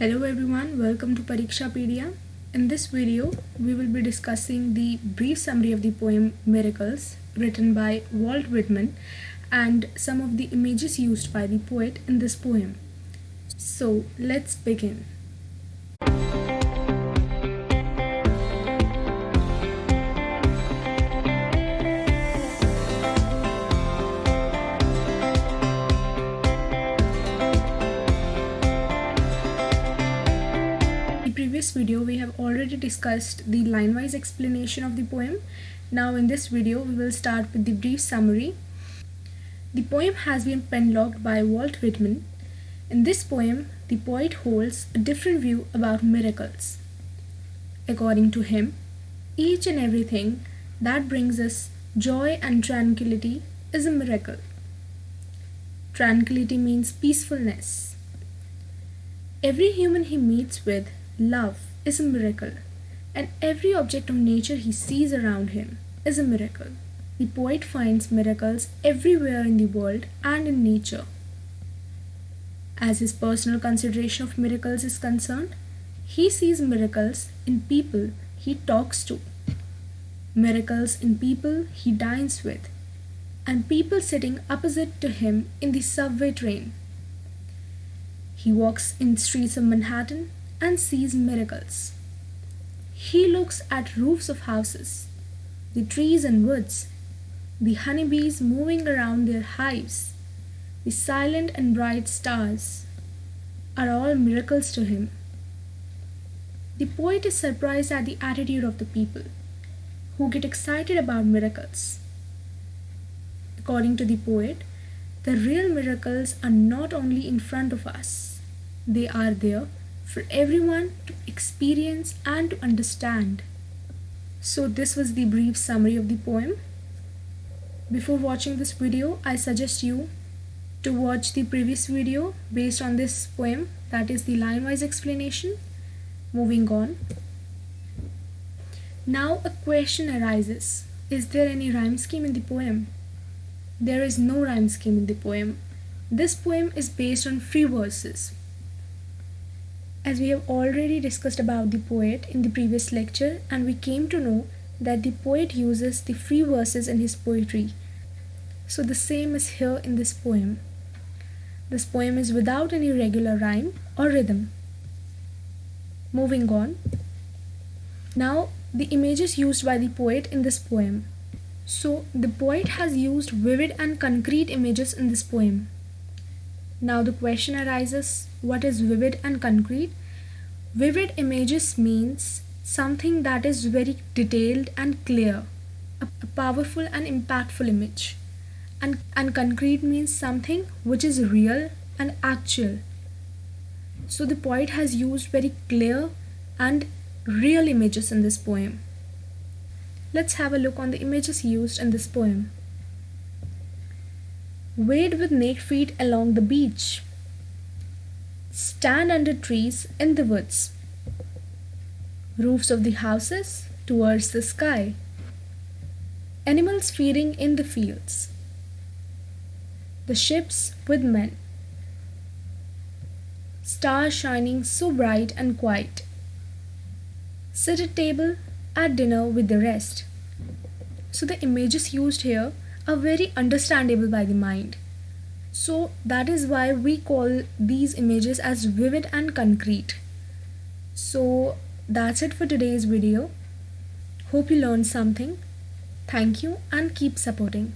Hello everyone, welcome to Parikshapedia. In this video, we will be discussing the brief summary of the poem Miracles written by Walt Whitman and some of the images used by the poet in this poem. So let's begin. Previous video we have already discussed the line-wise explanation of the poem. Now in this video we will start with the brief summary. The poem has been penlogged by Walt Whitman. In this poem, the poet holds a different view about miracles. According to him, each and everything that brings us joy and tranquility is a miracle. Tranquility means peacefulness. Every human he meets with love is a miracle, and every object of nature he sees around him is a miracle. The poet finds miracles everywhere in the world and in nature. As his personal consideration of miracles is concerned, he sees miracles in people he talks to, miracles in people he dines with, and people sitting opposite to him in the subway train. He walks in the streets of Manhattan and sees miracles. He looks at roofs of houses, the trees and woods, the honeybees moving around their hives, the silent and bright stars are all miracles to him. The poet is surprised at the attitude of the people who get excited about miracles. According to the poet, the real miracles are not only in front of us, they are there for everyone to experience and to understand. So this was the brief summary of the poem. Before watching this video, I suggest you to watch the previous video based on this poem, that is the line-wise explanation. Moving on. Now a question arises. Is there any rhyme scheme in the poem? There is no rhyme scheme in the poem. This poem is based on free verses. As we have already discussed about the poet in the previous lecture, and we came to know that the poet uses the free verses in his poetry. So the same is here in this poem. This poem is without any regular rhyme or rhythm. Moving on. Now the images used by the poet in this poem. So the poet has used vivid and concrete images in this poem. Now the question arises, what is vivid and concrete? Vivid images means something that is very detailed and clear, a powerful and impactful image. And concrete means something which is real and actual. So the poet has used very clear and real images in this poem. Let's have a look on the images used in this poem. Wade with naked feet along the beach. Stand under trees in the woods. Roofs of the houses towards the sky. Animals feeding in the fields. The ships with men. Stars shining so bright and quiet. Sit at table at dinner with the rest. So the images used here are very understandable by the mind. So that is why we call these images as vivid and concrete. So that's it for today's video. Hope you learned something. Thank you and keep supporting.